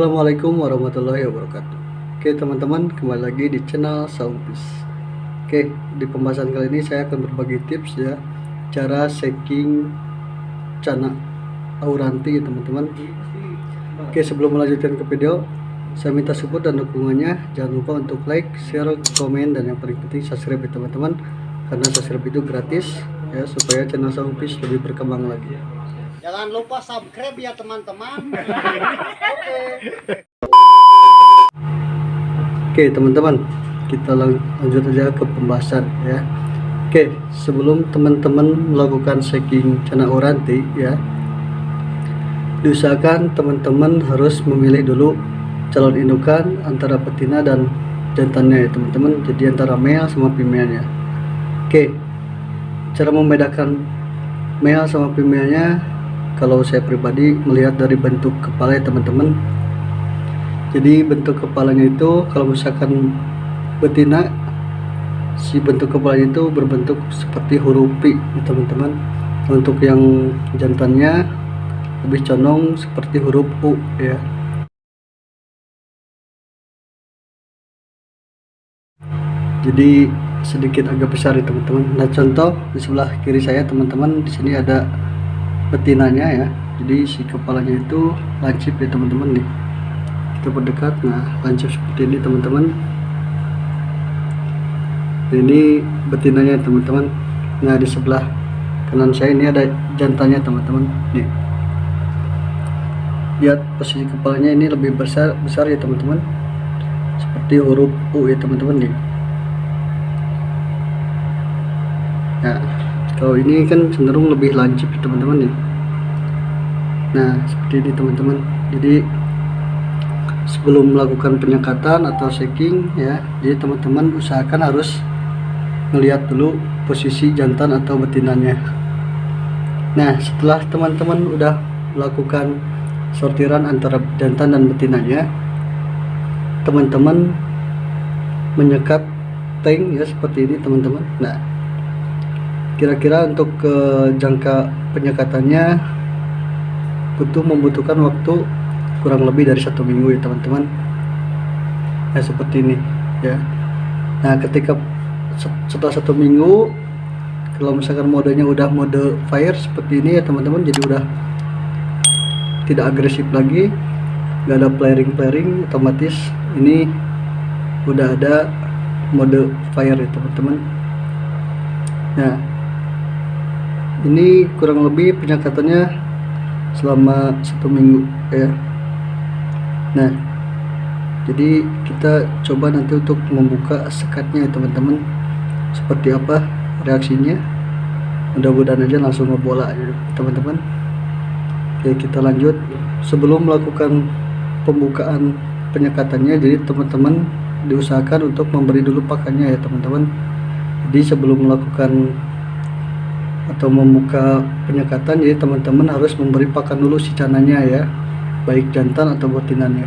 Assalamualaikum warahmatullahi wabarakatuh. Oke teman-teman, kembali lagi di channel Saumpis. Oke, di pembahasan kali ini saya akan berbagi tips ya, cara shaking cana auranti ya teman-teman. Oke, sebelum melanjutkan ke video, saya minta support dan dukungannya. Jangan lupa untuk like, share, komen, dan yang paling penting subscribe ya teman-teman, karena subscribe itu gratis ya, supaya channel Saumpis lebih berkembang lagi. Jangan lupa subscribe ya teman-teman. Oke teman-teman, kita lanjut aja ke pembahasan ya. Oke, sebelum teman-teman melakukan shaking cana auranti ya, diusahakan teman-teman harus memilih dulu calon indukan antara betina dan jantannya ya teman-teman. Jadi antara male sama female-nya. Oke, cara membedakan male sama female-nya, kalau saya pribadi melihat dari bentuk kepala ya teman-teman. Jadi bentuk kepalanya itu, kalau misalkan betina, si bentuk kepalanya itu berbentuk seperti huruf P ya teman-teman. Untuk yang jantannya lebih condong seperti huruf U ya. Jadi sedikit agak besar ya teman-teman. Nah, contoh di sebelah kiri saya teman-teman, di sini ada betinanya ya. Jadi si kepalanya itu lancip ya teman-teman nih. Kita berdekat, nah lancip seperti ini teman-teman. Ini betinanya teman-teman. Nah, di sebelah kanan saya ini ada jantannya teman-teman nih. Lihat posisi kepalanya ini lebih besar ya teman-teman, seperti huruf U ya teman-teman nih. Nah, kalau ini kan cenderung lebih lancip teman-teman nih. Nah, seperti ini teman-teman. Jadi sebelum melakukan penyekatan atau shaking ya, jadi teman-teman usahakan harus melihat dulu posisi jantan atau betinanya. Nah, setelah teman-teman udah melakukan sortiran antara jantan dan betinanya, teman-teman menyekat tank ya seperti ini teman-teman. Nah, kira-kira untuk jangka penyekatannya membutuhkan waktu kurang lebih dari 1 minggu ya teman-teman. Nah, seperti ini ya. Nah, ketika setelah 1 minggu, kalau misalkan modenya udah mode fire seperti ini ya teman-teman, jadi udah tidak agresif lagi, nggak ada flaring, otomatis ini udah ada mode fire ya teman-teman. Nah, ini kurang lebih penyekatannya selama 1 minggu ya. Nah, jadi kita coba nanti untuk membuka sekatnya ya teman-teman, seperti apa reaksinya. Mudah-mudahan aja langsung ngebola ya teman-teman. Oke, kita lanjut. Sebelum melakukan pembukaan penyekatannya, jadi teman-teman diusahakan untuk memberi dulu pakannya ya teman-teman. Jadi sebelum melakukan atau membuka penyekatan, jadi teman-teman harus memberi pakan dulu si cananya ya, baik jantan atau betinanya.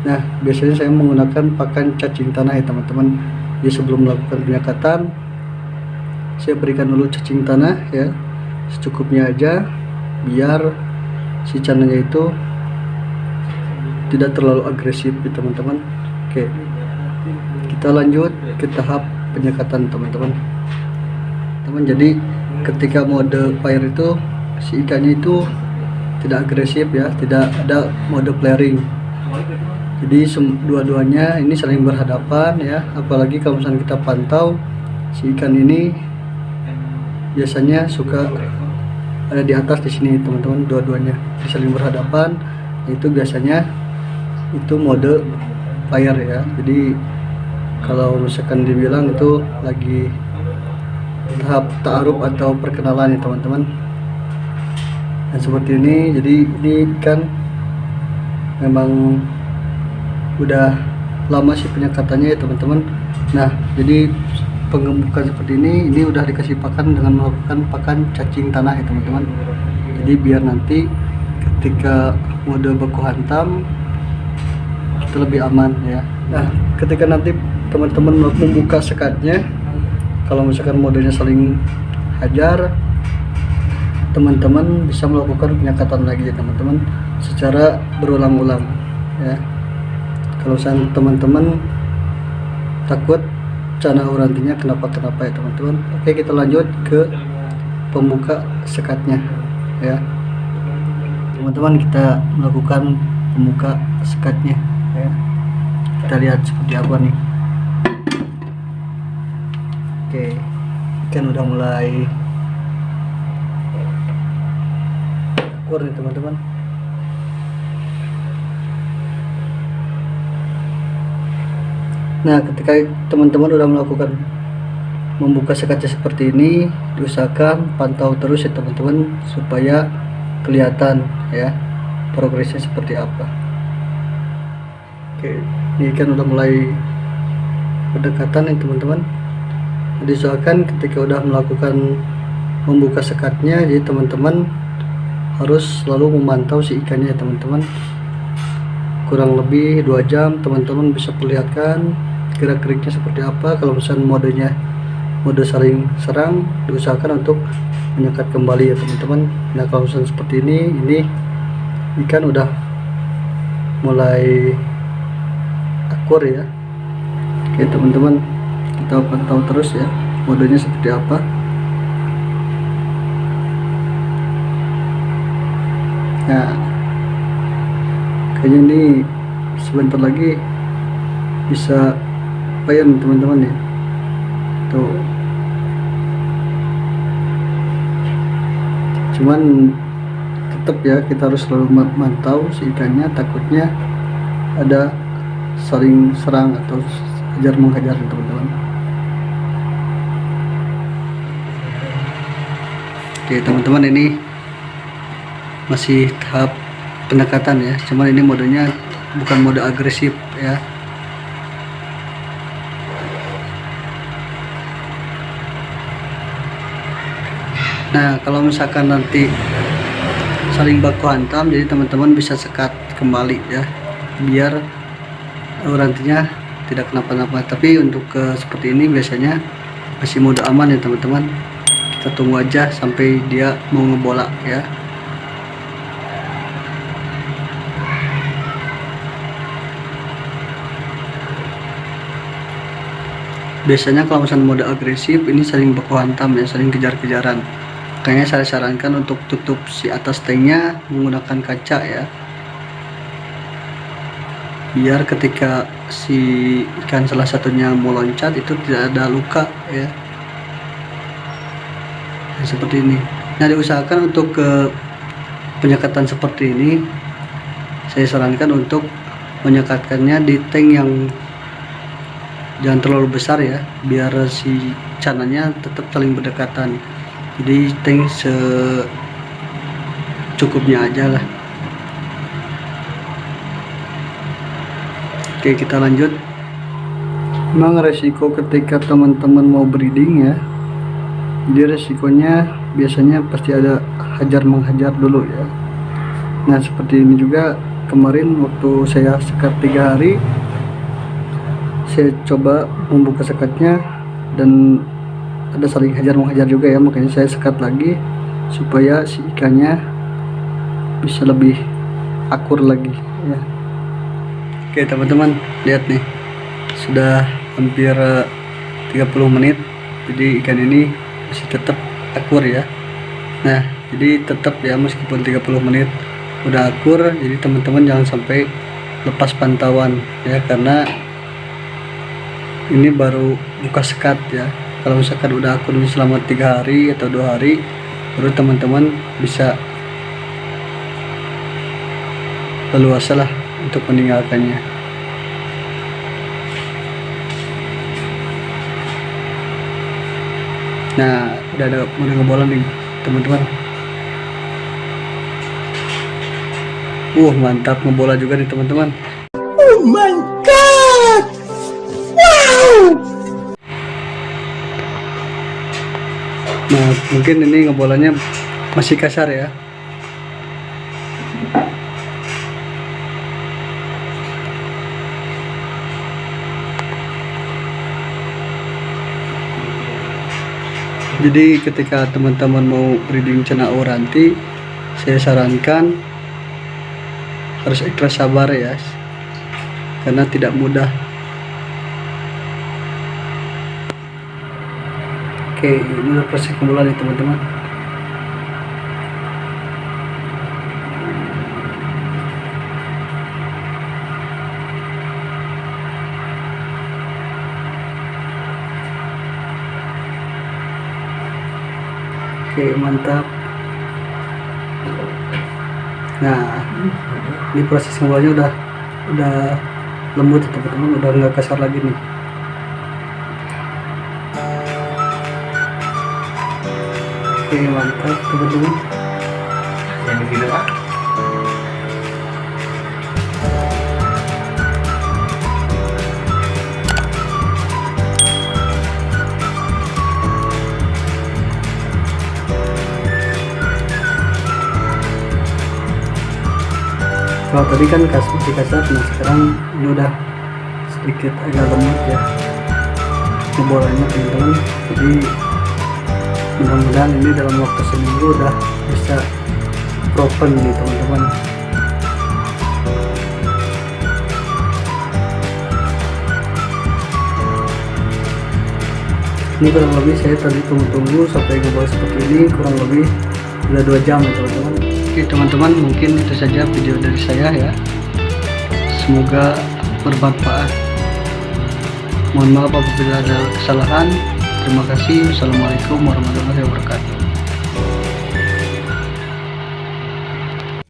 Nah, biasanya saya menggunakan pakan cacing tanah ya teman-teman. Jadi sebelum melakukan penyekatan, saya berikan dulu cacing tanah ya, secukupnya aja, biar si cananya itu tidak terlalu agresif ya teman-teman. Oke, kita lanjut ke tahap penyekatan teman-teman. Jadi ketika mode fire itu, si ikannya itu tidak agresif ya, tidak ada mode flaring. Jadi dua-duanya ini saling berhadapan ya. Apalagi kalau misalnya kita pantau, si ikan ini biasanya suka ada di atas di sini teman-teman, dua-duanya saling berhadapan. Itu biasanya itu mode fire ya. Jadi kalau misalkan dibilang itu lagi tahap ta'aruf atau perkenalan ya teman-teman. Dan seperti ini, jadi ini kan memang udah lama sih penyekatannya ya teman-teman. Nah, jadi pengembukan seperti ini udah dikasih pakan dengan melakukan pakan cacing tanah ya teman-teman. Jadi biar nanti ketika mode baku hantam kita lebih aman ya. Nah, ketika nanti teman-teman membuka sekatnya, kalau misalkan modenya saling hajar, teman-teman bisa melakukan penyekatan lagi ya teman-teman, secara berulang-ulang. ya. Kalau misalnya teman-teman takut cana urantinya kenapa-kenapa ya teman-teman. Oke, kita lanjut ke pembuka sekatnya ya. Teman-teman, kita melakukan pembuka sekatnya ya. Kita lihat seperti apa nih. Oke, kan udah mulai akur nih teman-teman. Nah, ketika teman-teman udah melakukan membuka sekatnya seperti ini, diusahakan pantau terus ya teman-teman, supaya kelihatan ya progresnya seperti apa. Oke, ini kan udah mulai berdekatan nih teman-teman. Diusahakan ketika udah melakukan membuka sekatnya, jadi teman-teman harus selalu memantau si ikannya ya teman-teman. Kurang lebih 2 jam teman-teman bisa perlihatkan gerak-geriknya seperti apa. Kalau misalnya modenya mode saling serang, diusahakan untuk menyekat kembali ya teman-teman. Nah, kalau misalnya seperti ini ikan udah mulai akur ya. Oke teman-teman, kita pantau terus ya modenya seperti apa. Nah, kayaknya ini sebentar lagi bisa payan teman-teman ya. Tuh, cuman tetap ya kita harus selalu mantau si ikannya, takutnya ada saling serang atau hajar menghajar teman-teman. Oke teman-teman, ini masih tahap pendekatan ya, cuman ini modenya bukan mode agresif ya. Nah, kalau misalkan nanti saling baku hantam, jadi teman-teman bisa sekat kembali ya, biar urantinya tidak kenapa-napa. Tapi untuk seperti ini biasanya masih mode aman ya teman-teman. Kita tunggu aja sampai dia mau ngebola ya. Biasanya kalau misalnya mode agresif ini saling baku hantam ya, saling kejar-kejaran. Makanya saya sarankan untuk tutup si atas tanknya menggunakan kaca ya, biar ketika si ikan salah satunya mau loncat itu tidak ada luka ya. Nah, seperti ini. Nah, diusahakan untuk penyekatan seperti ini, saya sarankan untuk menyekatkannya di tank yang jangan terlalu besar ya, biar si cananya tetap saling berdekatan. Jadi tank secukupnya aja lah. Oke, kita lanjut. Memang resiko ketika teman-teman mau breeding ya, jadi resikonya biasanya pasti ada hajar menghajar dulu ya. Nah, seperti ini juga kemarin waktu saya sekat 3 hari, saya coba membuka sekatnya dan ada saling hajar menghajar juga ya, makanya saya sekat lagi supaya si ikannya bisa lebih akur lagi ya. Oke teman-teman, lihat nih, sudah hampir 30 menit, jadi ikan ini masih tetap akur ya. Nah, jadi tetap ya, meskipun 30 menit udah akur, jadi teman-teman jangan sampai lepas pantauan ya, karena ini baru buka sekat ya. Kalau misalkan udah akur selama 3 hari atau 2 hari, baru teman-teman bisa leluasa lah untuk meninggalkannya. Nah, udah ada mode ngebola nih teman-teman. Mantap, ngebola juga nih teman-teman. Oh my god! Wow! Nah, mungkin ini ngebolanya masih kasar ya. Jadi ketika teman-teman mau breeding cana uranti, saya sarankan harus ekstra sabar ya. karena tidak mudah. Oke, ini adalah proses pembulan nih teman-teman. Oke, mantap. Nah, ini proses pembulannya udah lembut ya teman-teman, udah nggak kasar lagi nih. Oke, mantap teman-teman. Yang di video Pak. Kalau tadi kan masih kasar, nah sekarang ini udah sedikit agak lembut ya pembulannya teman-teman. Jadi mudah-mudahan ini dalam waktu seminggu udah bisa proper nih teman-teman. Ini kurang lebih saya tadi tunggu sampai ngebuat seperti ini kurang lebih udah 2 jam ya teman-teman. Oke teman-teman, mungkin itu saja video dari saya ya, semoga bermanfaat. Mohon maaf apabila ada kesalahan. Terima kasih. Wassalamualaikum warahmatullahi wabarakatuh.